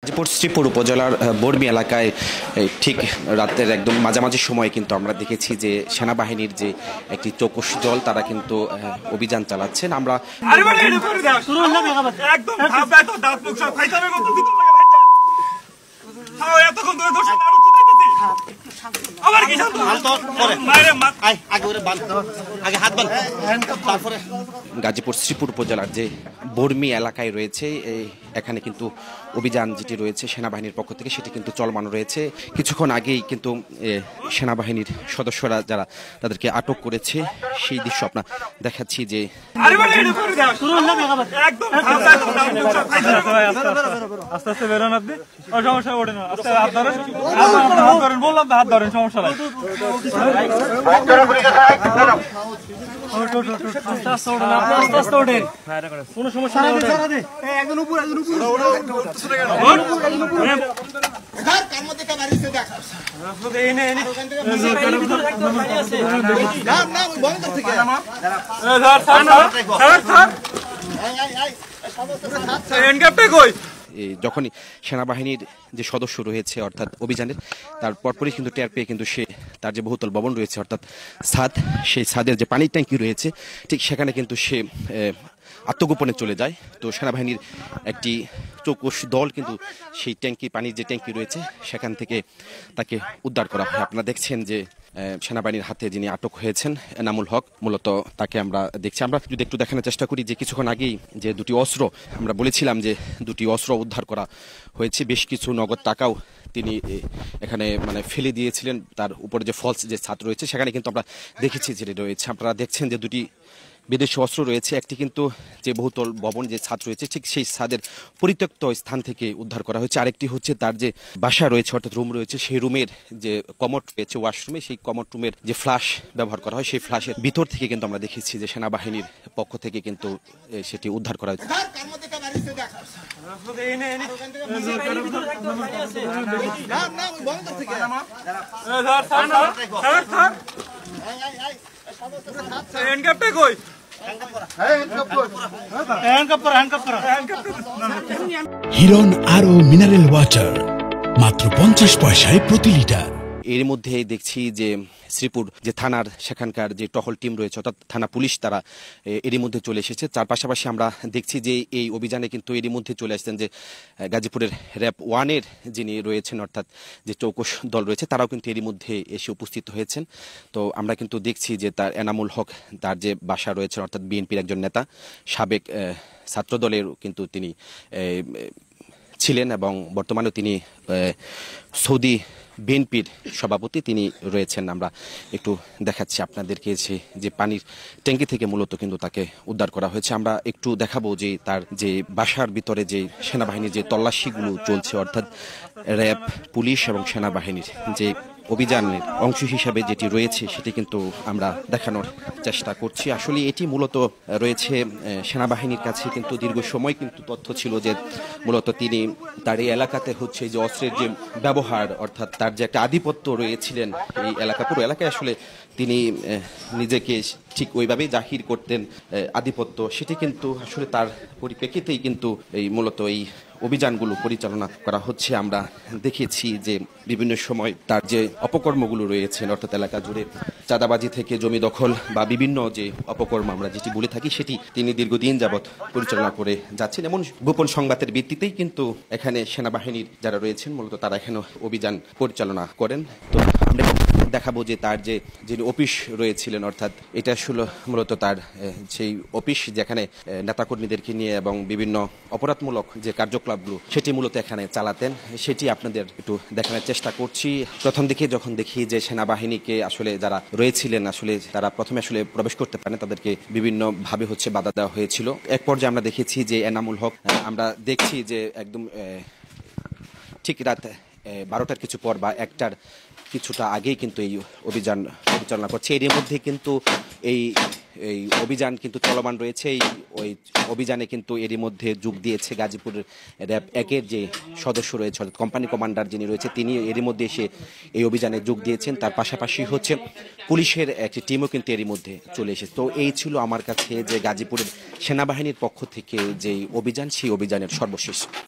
গাজীপুর শ্রীপুর উপজেলার বর্মি এলাকায় ঠিক রাতের একদম মাঝামাঝি সময়ে কিন্তু আমরা দেখেছি যে সেনাবাহিনীর যে একটি চৌকস দল তারা কিন্তু অভিযান চালাচ্ছেন। আমরা গাজীপুর শ্রীপুর উপজেলার যে বর্মি এলাকায় রয়েছে এখানে কিন্তু অভিযান যেটি রয়েছে সেনাবাহিনীর পক্ষ থেকে সেটি কিন্তু চলমান রয়েছে। কিছুক্ষণ আগেই কিন্তু সেনাবাহিনীর সদস্যরা যারা তাদেরকে আটক করেছে সেই দৃশ্য আপনার দেখাচ্ছি যে আস্তে আস্তে বেরোন আপনি সমস্যা ওঠে না হাত ধরেন বললাম তো হাত ধরেন সমস্যা নাই কোনো সমস্যা নেই একজন উপর একজন যখনই সেনাবাহিনীর যে সদস্য রয়েছে অর্থাৎ অভিযানের তার পরপরই কিন্তু টের পেয়ে কিন্তু সে তার যে বহুতল ভবন রয়েছে অর্থাৎ ছাদ, সেই ছাদের যে পানির ট্যাঙ্কি রয়েছে ঠিক সেখানে কিন্তু সে আত্মগোপনে চলে যায়। তো সেনাবাহিনীর একটি চৌকস দল কিন্তু সেই ট্যাঙ্কি, পানির যে ট্যাঙ্কি রয়েছে সেখান থেকে তাকে উদ্ধার করা হয়। আপনারা দেখছেন যে সেনাবাহিনীর হাতে যিনি আটক হয়েছেন এনামুল হক, মূলত তাকে আমরা দেখছি। আমরা যদি একটু দেখানোর চেষ্টা করি যে কিছুক্ষণ আগেই যে দুটি অস্ত্র, আমরা বলেছিলাম যে দুটি অস্ত্র উদ্ধার করা হয়েছে, বেশ কিছু নগদ টাকাও তিনি এখানে ফেলে দিয়েছিলেন। তার উপরে যে ফলস যে ছাদ রয়েছে সেখানে কিন্তু আমরা দেখেছি যে রয়েছে। আপনারা দেখছেন যে দুটি বিদেশি অস্ত্র রয়েছে, একটি কিন্তু যে বহুতল ভবন যে ছাদ রয়েছে ঠিক সেই ছাদের পরিত্যক্ত স্থান থেকে উদ্ধার করা হয়েছে, আরেকটি হচ্ছে তার যে বাসা রয়েছে অর্থাৎ রুম রয়েছে সেই রুমের যে কমোড রয়েছে ওয়াশরুমে, সেই কমোড রুমের যে ফ্ল্যাশ ব্যবহার করা হয় সেই ফ্ল্যাশের ভিতর থেকে কিন্তু আমরা দেখেছি যে সেনাবাহিনীর পক্ষ থেকে কিন্তু সেটি উদ্ধার করা হয়েছে। হিরন আরো মিনারেল ওয়াটার মাত্র 50 পয়সায় প্রতি লিটার। এর মধ্যে দেখছি যে শ্রীপুর যে থানার সেখানকার যে টহল টিম রয়েছে অর্থাৎ থানা পুলিশ তারা এরই মধ্যে চলে এসেছে। তার পাশাপাশি আমরা দেখছি যে এই অভিযানে কিন্তু এরই মধ্যে চলে আসছেন যে গাজীপুরের র্যাব 1-এর যিনি রয়েছেন অর্থাৎ যে চৌকস দল রয়েছে তারাও কিন্তু এরই মধ্যে এসে উপস্থিত হয়েছেন। তো আমরা কিন্তু দেখছি যে তার এনামুল হক, তার যে বাসা রয়েছে অর্থাৎ বিএনপির একজন নেতা, সাবেক ছাত্র দলের কিন্তু তিনি ছিলেন এবং বর্তমানেও তিনি সৌদি বিএনপির সভাপতি তিনি রয়েছেন। আমরা একটু দেখাচ্ছি আপনাদেরকে যে পানির ট্যাঙ্কি থেকে মূলত কিন্তু তাকে উদ্ধার করা হয়েছে। আমরা একটু দেখাবো যে তার যে বাসার ভিতরে যে সেনাবাহিনীর যে তল্লাশিগুলো চলছে অর্থাৎ র্যাব, পুলিশ এবং সেনাবাহিনীর যে অভিযানের অংশ হিসাবে যেটি রয়েছে সেটি কিন্তু আমরা দেখানোর চেষ্টা করছি। আসলে এটি মূলত রয়েছে সেনাবাহিনীর কাছে কিন্তু দীর্ঘ সময় কিন্তু তথ্য ছিল যে মূলত তিনি তার এই এলাকাতে হচ্ছে যে অস্ত্রের যে ব্যবহার অর্থাৎ তার যে একটা আধিপত্য রয়েছিলেন এই এলাকা, পুরো এলাকায় আসলে তিনি নিজেকে ঠিক ওইভাবেই জাহির করতেন আধিপত্য, সেটি কিন্তু আসলে তার পরিপ্রেক্ষিতেই কিন্তু এই মূলত এই অভিযানগুলো পরিচালনা করা হচ্ছে। আমরা দেখেছি যে বিভিন্ন সময় তার যে অপকর্মগুলো রয়েছে অর্থাৎ এলাকা জুড়ে চাঁদাবাজি থেকে জমি দখল বা বিভিন্ন যে অপকর্ম আমরা যেটি বলে থাকি সেটি তিনি দীর্ঘদিন যাবৎ পরিচালনা করে যাচ্ছেন। এমন গোপন সংবাদের ভিত্তিতেই কিন্তু এখানে সেনাবাহিনীর যারা রয়েছেন মূলত তারা এখানে অভিযান পরিচালনা করেন। তো আমরা দেখাবো যে তার যে যিনি অফিস রয়েছিলেন অর্থাৎ এটা আসলে মূলত তার সেই অফিস যেখানে নেতাকর্মীদেরকে নিয়ে এবং বিভিন্ন অপরাধমূলক যে কার্যকলাপগুলো সেটি মূলত এখানে চালাতেন, সেটি আপনাদের একটু দেখানোর চেষ্টা করছি। প্রথম দিকে যখন দেখি যে সেনাবাহিনীকে আসলে যারা রয়েছিলেন আসলে তারা প্রথমে আসলে প্রবেশ করতে পারেন, তাদেরকে বিভিন্নভাবে বাধা দেওয়া হয়েছিল। এক পর্যায়ে আমরা দেখেছি যে এনামুল হক, আমরা দেখছি যে একদম ঠিক রাত 12টার কিছু পর বা 1টার কিছুটা আগেই কিন্তু এই অভিযান পরিচালনা করছে। এর মধ্যে কিন্তু এই অভিযান কিন্তু চলমান রয়েছে। ওই অভিযানে কিন্তু এরই মধ্যে যোগ দিয়েছে গাজীপুর র্যাব 1-এর যে সদস্য রয়েছে অর্থাৎ কোম্পানি কমান্ডার যিনি রয়েছে তিনি এরই মধ্যে এসে এই অভিযানে যোগ দিয়েছেন। তার পাশাপাশি পুলিশের একটি টিমও কিন্তু এরই মধ্যে চলে এসেছে। তো এই ছিল আমার কাছে যে গাজীপুরের সেনাবাহিনীর পক্ষ থেকে যে অভিযান, সেই অভিযানের সর্বশেষ।